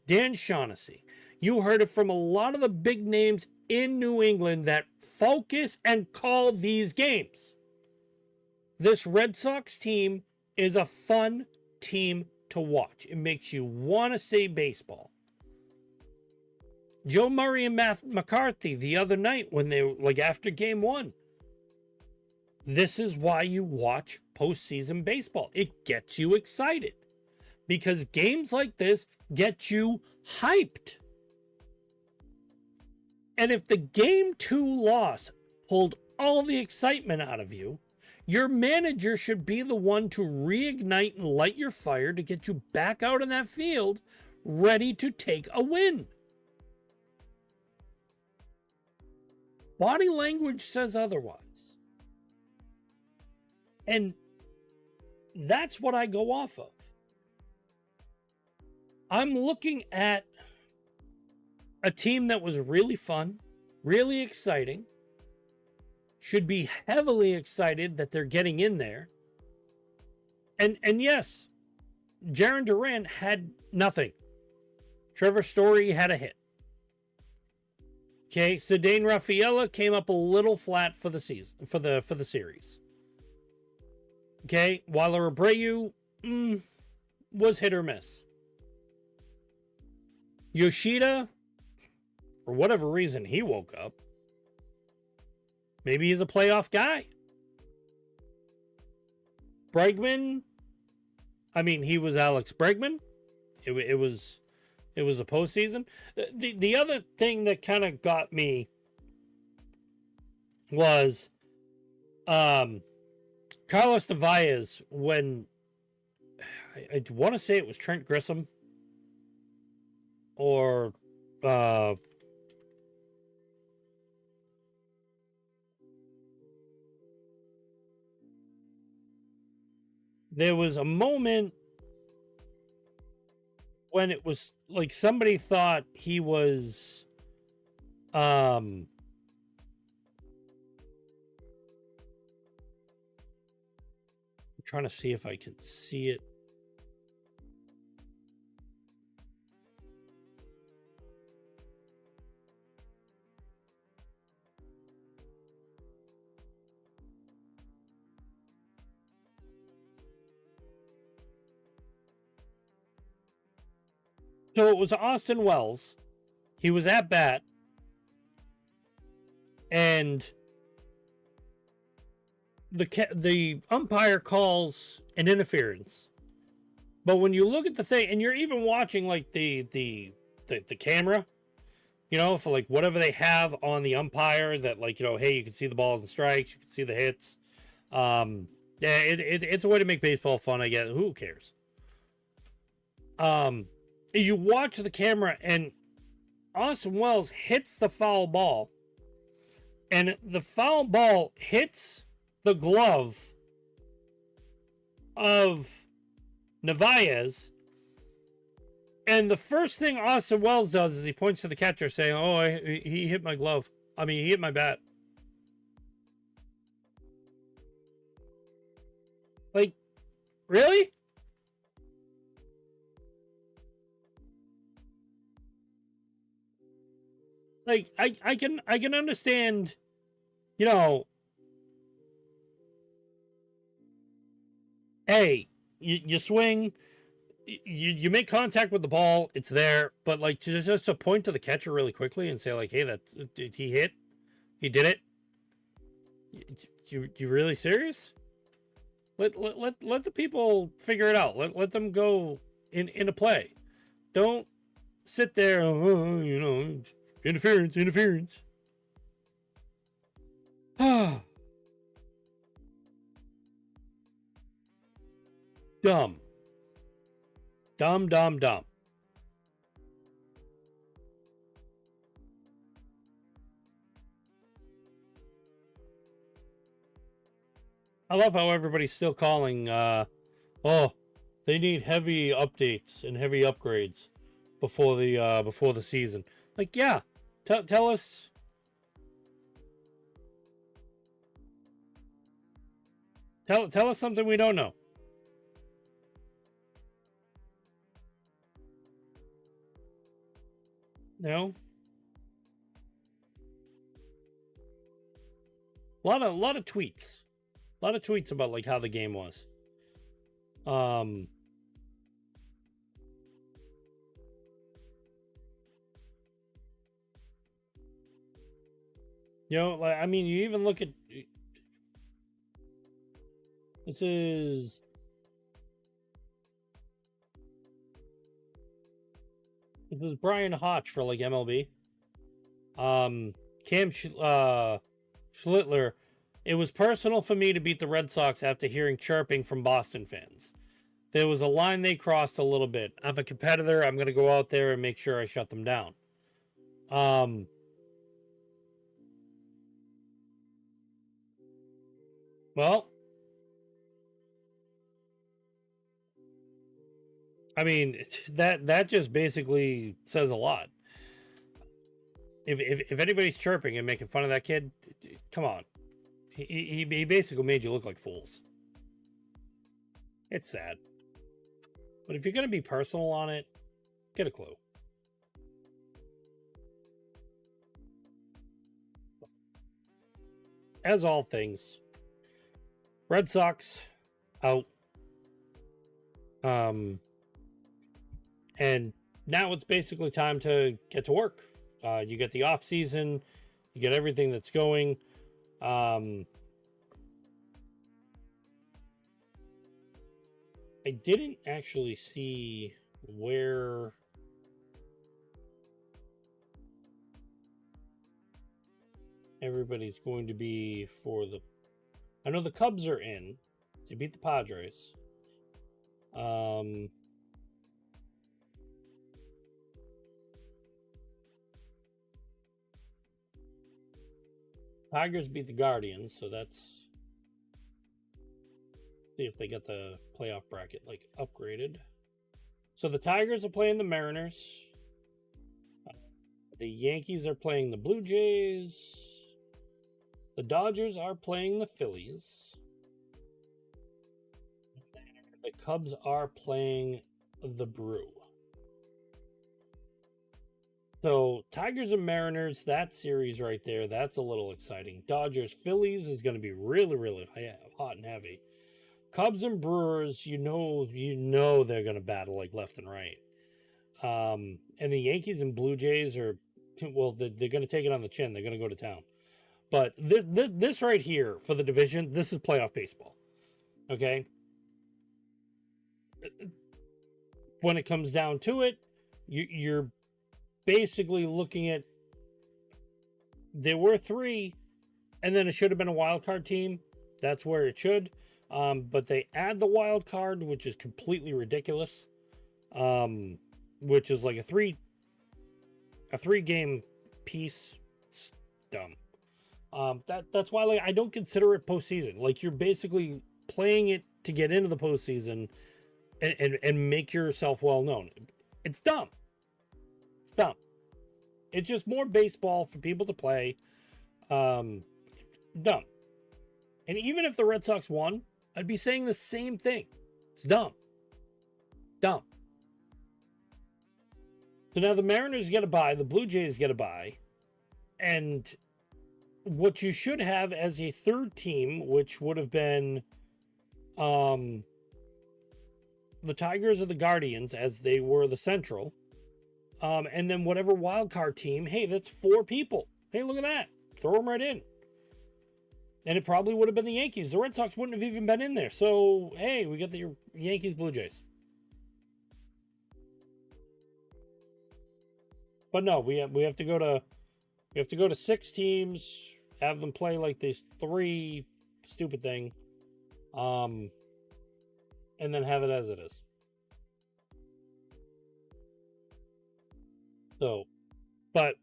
Dan Shaughnessy. You heard it from a lot of the big names in New England that focus and call these games. This Red Sox team is a fun team to watch. It makes you want to say baseball. Joe Murray and Matt McCarthy the other night when they were after game 1. This is why you watch postseason baseball. It gets you excited because games like this get you hyped. And if the game 2 loss pulled all the excitement out of you, your manager should be the one to reignite and light your fire to get you back out in that field, ready to take a win. Body language says otherwise. And that's what I go off of. I'm looking at a team that was really fun, really exciting, should be heavily excited that they're getting in there. And yes, Jarren Duran had nothing. Trevor Story had a hit. Okay, Ceddanne Rafaela came up a little flat for the season, for the series. Okay, Weiler Abreu was hit or miss. Yoshida, for whatever reason, he woke up. Maybe he's a playoff guy. Bregman, I mean, he was Alex Bregman. It was a postseason. The other thing that kind of got me was Carlos Narvaez when I want to say it was Trent Grisham or there was a moment when it was like somebody thought he was I'm trying to see if I can see it. So it was Austin Wells. He was at bat. And the umpire calls an interference. But when you look at the thing, and you're even watching like the camera, you know, for like whatever they have on the umpire that like, you know, hey, you can see the balls and strikes, you can see the hits. Yeah, it's a way to make baseball fun, I guess. Who cares? You watch the camera and Austin Wells hits the foul ball, and the foul ball hits the glove of Narvaez, and the first thing Austin Wells does is he points to the catcher saying, oh, he hit my glove. I mean, he hit my bat. Like, really? Like, I can understand, you know, hey, you swing, you make contact with the ball, it's there, but like just to point to the catcher really quickly and say like, hey, he hit, he did it. You really serious? Let the people figure it out. Let them go into play. Don't sit there, interference. Dumb. Dumb. I love how everybody's still calling, oh, they need heavy updates and heavy upgrades before the season. Like, yeah, tell us. Tell us something we don't know. No. A lot of tweets. A lot of tweets about like how the game was. Like, I mean, you even look at this is Brian Hotch for like MLB. Cam Schlittler. It was personal for me to beat the Red Sox after hearing chirping from Boston fans. There was a line they crossed a little bit. I'm a competitor. I'm going to go out there and make sure I shut them down. Well, I mean, that just basically says a lot. If anybody's chirping and making fun of that kid, come on. He basically made you look like fools. It's sad. But if you're going to be personal on it, get a clue. As all things, Red Sox out. And now it's basically time to get to work. You get the off season, you get everything that's going. I didn't actually see where everybody's going to be for the. I know the Cubs are in to beat the Padres. Tigers beat the Guardians, so that's. See if they get the playoff bracket like upgraded. So the Tigers are playing the Mariners. The Yankees are playing the Blue Jays. The Dodgers are playing the Phillies. The Cubs are playing the Brew. So Tigers and Mariners, that series right there, that's a little exciting. Dodgers Phillies is going to be really, really hot and heavy. Cubs and Brewers, you know they're going to battle like left and right. And the Yankees and Blue Jays are, well, they're going to take it on the chin. They're going to go to town. But this right here for the division, this is playoff baseball. Okay? When it comes down to it, you're basically looking at, there were 3, and then it should have been a wild card team. That's where it should. But they add the wild card, which is completely ridiculous. Which is like a 3 game piece. It's dumb. That's why like I don't consider it postseason. Like you're basically playing it to get into the postseason and make yourself well known. It's dumb. It's dumb. It's just more baseball for people to play. Dumb. And even if the Red Sox won, I'd be saying the same thing. It's dumb. Dumb. So now the Mariners get a bye, the Blue Jays get a bye, and what you should have as a third team, which would have been the Tigers or the Guardians, as they were the Central, and then whatever wild card team, hey, that's 4 people. Hey, look at that. Throw them right in. And it probably would have been the Yankees. The Red Sox wouldn't have even been in there. So, hey, we got the Yankees Blue Jays. But no, we have to go to 6 teams, have them play like this 3 stupid thing. And then have it as it is. So, but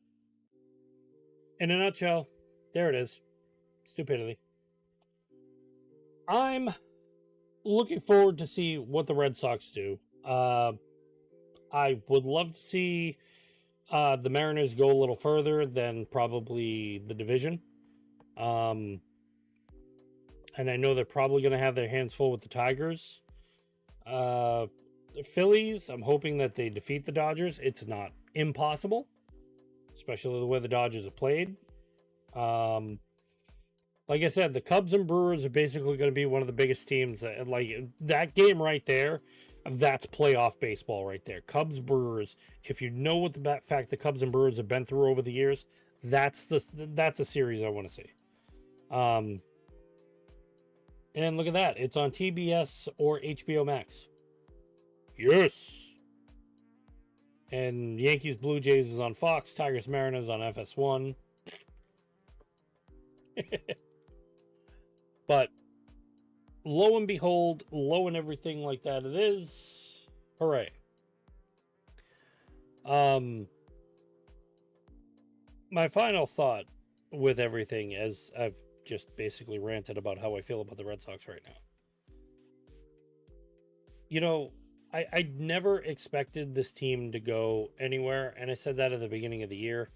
in a nutshell, there it is. Stupidity. I'm looking forward to see what the Red Sox do. I would love to see the Mariners go a little further than probably the division. And I know they're probably going to have their hands full with the Tigers. The Phillies, I'm hoping that they defeat the Dodgers. It's not impossible, especially the way the Dodgers have played. Like I said, the Cubs and Brewers are basically going to be one of the biggest teams. Like that game right there, that's playoff baseball right there. Cubs Brewers. If you know what the fact the Cubs and Brewers have been through over the years, that's a series I want to see. And look at that, it's on TBS or HBO Max. Yes. And Yankees Blue Jays is on Fox. Tigers Mariners on FS1. But lo and behold, low and everything like that it is. Hooray. My final thought with everything, as I've just basically ranted about how I feel about the Red Sox right now. You know, I never expected this team to go anywhere, and I said that at the beginning of the year.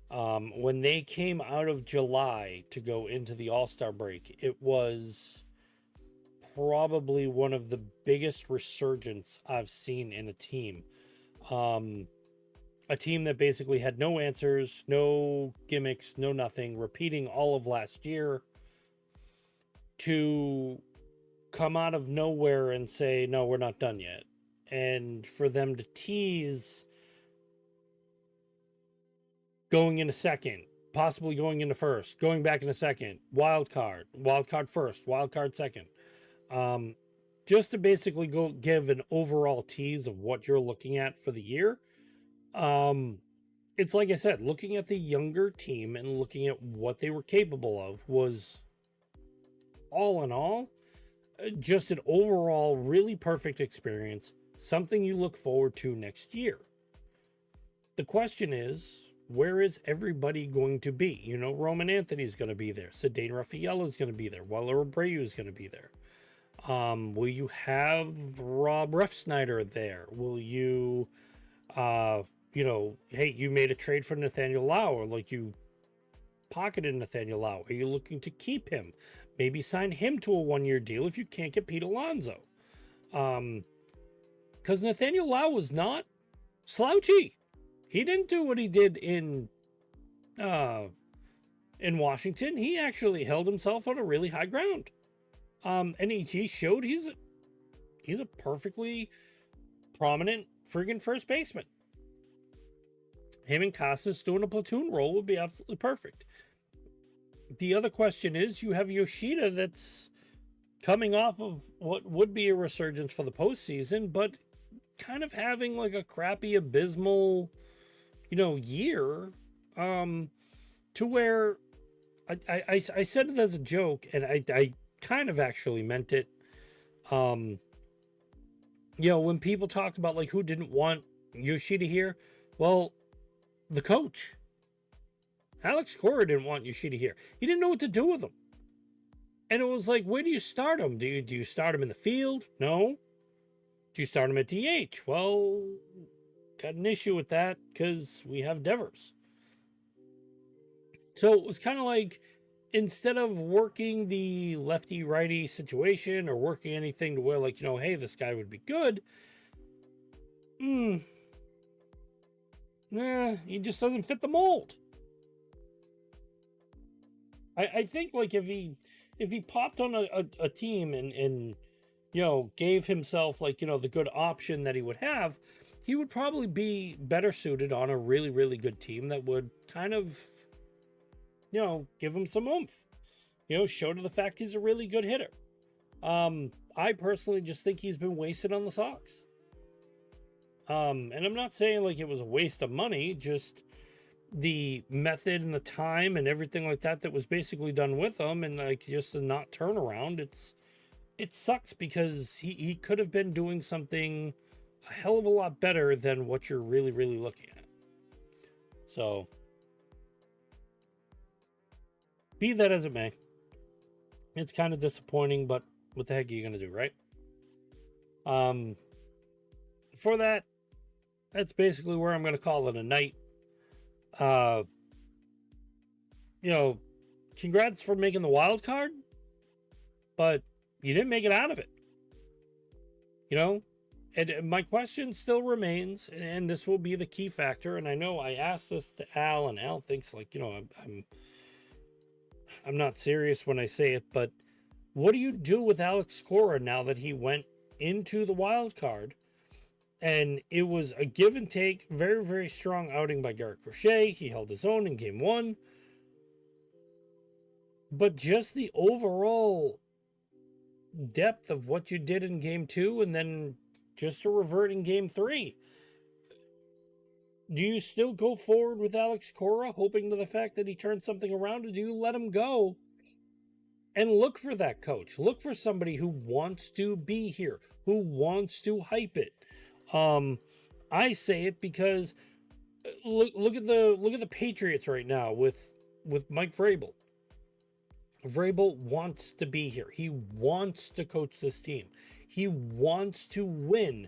When they came out of July to go into the All-Star break, it was probably one of the biggest resurgence I've seen in a team. A team that basically had no answers, no gimmicks, no nothing, repeating all of last year, to come out of nowhere and say, no, we're not done yet. And for them to tease going into second, possibly going into first, going back into second, wild card first, wild card second. Just to basically go give an overall tease of what you're looking at for the year. It's like I said, looking at the younger team and looking at what they were capable of was, all in all, just an overall really perfect experience, something you look forward to next year. The question is, where is everybody going to be? You know, Roman Anthony's going to be there. Ceddanne Rafaela is going to be there. Weller Abreu is going to be there. Will you have Rob Refsnyder there? Will you, you know, hey, you made a trade for Nathaniel Lauer, like you pocketed Nathaniel Lauer. Are you looking to keep him? Maybe sign him to a 1-year deal if you can't get Pete Alonso. Because Nathaniel Lauer was not slouchy. He didn't do what he did in Washington. He actually held himself on a really high ground. And he showed he's a perfectly prominent friggin' first baseman. Him and Casas doing a platoon role would be absolutely perfect. The other question is, you have Yoshida that's coming off of what would be a resurgence for the postseason, but kind of having like a crappy, abysmal, you know, year, to where I said it as a joke, and I kind of actually meant it. You know, when people talk about like who didn't want Yoshida here, well, the coach, Alex Cora, didn't want Yoshida here. He didn't know what to do with him. And it was like, where do you start him? Do you start him in the field? No. Do you start him at DH? Well, got an issue with that because we have Devers. So it was kind of like, instead of working the lefty-righty situation or working anything to where, like, you know, hey, this guy would be good, he just doesn't fit the mold. I think, like, if he popped on a team and you know, gave himself, like, you know, the good option that he would have, he would probably be better suited on a really, really good team that would kind of, you know, give him some oomph. show to the fact he's a really good hitter. I personally just think he's been wasted on the Sox. And I'm not saying like it was a waste of money, just the method and the time and everything like that was basically done with him, and like just a not turnaround. It sucks because he could have been doing something a hell of a lot better than what you're really, really looking at. So, be that as it may, it's kind of disappointing, but what the heck are you going to do, right? For that, that's basically where I'm going to call it a night. Congrats for making the wild card, but you didn't make it out of it. And my question still remains, and this will be the key factor. And I know I asked this to Al, and Al thinks like, I'm not serious when I say it, but what do you do with Alex Cora now that he went into the wild card? And it was a give and take, very, very strong outing by Garrett Crochet. He held his own in game 1. But just the overall depth of what you did in game 2 and then just to revert in game 3. Do you still go forward with Alex Cora, hoping to the fact that he turns something around, or do you let him go and look for that coach? Look for somebody who wants to be here, who wants to hype it. I say it because look at the Patriots right now with Mike Vrabel. Vrabel wants to be here. He wants to coach this team. He wants to win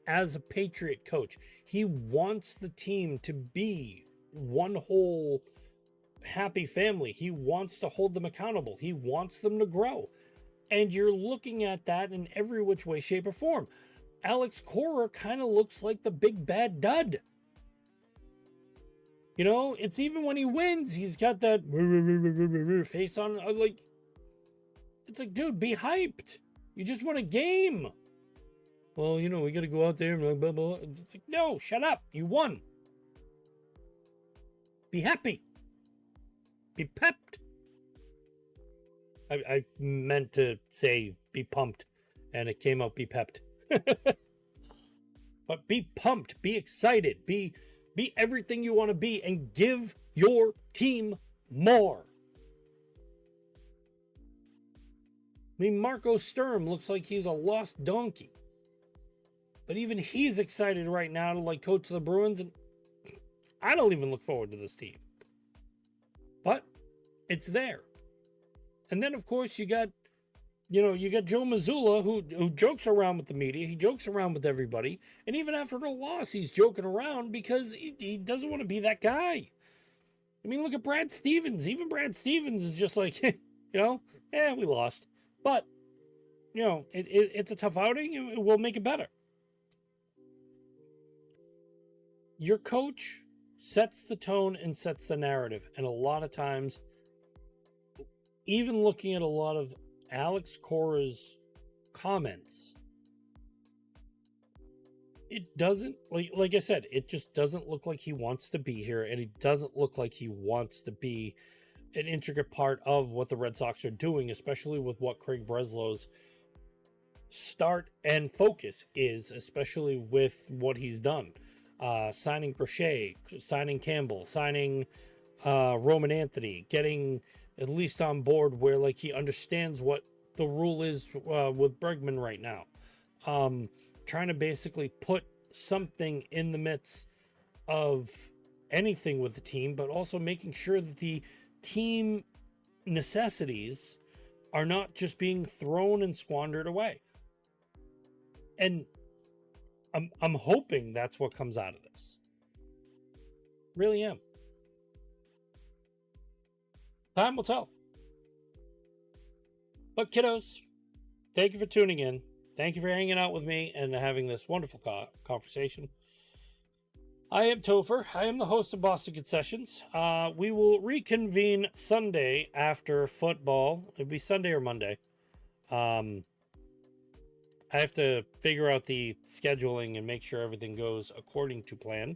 as a Patriot coach. He wants the team to be one whole happy family. He wants to hold them accountable. He wants them to grow. And you're looking at that in every which way, shape, or form. Alex Cora kind of looks like the big bad dud. It's even when he wins, he's got that face on. Like, it's like, dude, be hyped. You just won a game. Well, we got to go out there and blah, blah, blah. It's like, no, shut up. You won. Be happy. Be pepped. I meant to say be pumped, and it came out be pepped. But be pumped, be excited, be everything you want to be, and give your team more. I mean, Marco Sturm looks like he's a lost donkey. But even he's excited right now to coach the Bruins, and I don't even look forward to this team. But it's there. And then of course you got Joe Mazzulla who jokes around with the media. He jokes around with everybody. And even after the loss, he's joking around because he doesn't want to be that guy. I mean, look at Brad Stevens. Even Brad Stevens is just like, we lost. But, it's a tough outing and we'll make it better. Your coach sets the tone and sets the narrative. And a lot of times, even looking at a lot of Alex Cora's comments, it doesn't, like I said, it just doesn't look like he wants to be here, and it doesn't look like he wants to be an intricate part of what the Red Sox are doing, especially with what Craig Breslow's start and focus is, especially with what he's done. Signing Crochet, signing Campbell, signing Roman Anthony, getting at least on board where he understands what the rule is with Bregman right now. Trying to basically put something in the midst of anything with the team, but also making sure that the team necessities are not just being thrown and squandered away. And I'm hoping that's what comes out of this. Really am. Time will tell. But kiddos, thank you for tuning in. Thank you for hanging out with me and having this wonderful conversation. I am Topher. I am the host of Boston Concessions. We will reconvene Sunday after football. It'll be Sunday or Monday. I have to figure out the scheduling and make sure everything goes according to plan.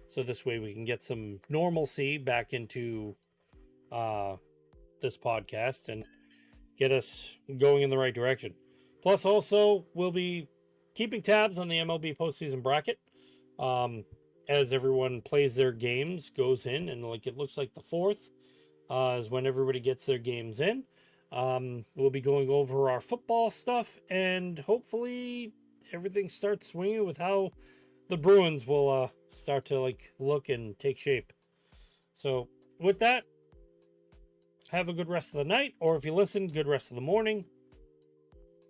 So this way we can get some normalcy back into this podcast and get us going in the right direction. Plus, also, we'll be keeping tabs on the MLB postseason bracket as everyone plays their games, goes in, and like it looks like the 4th is when everybody gets their games in. We'll be going over our football stuff, and hopefully everything starts swinging with how the Bruins will start to like look and take shape. So with that, have a good rest of the night, or if you listen, good rest of the morning.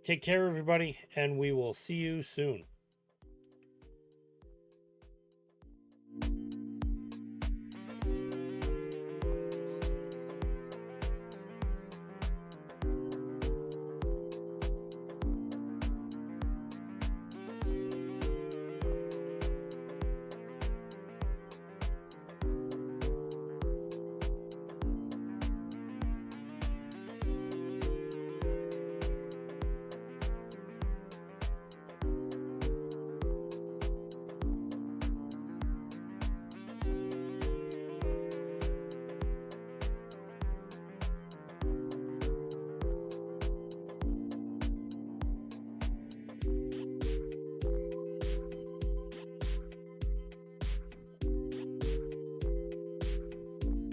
Take care, everybody, and we will see you soon.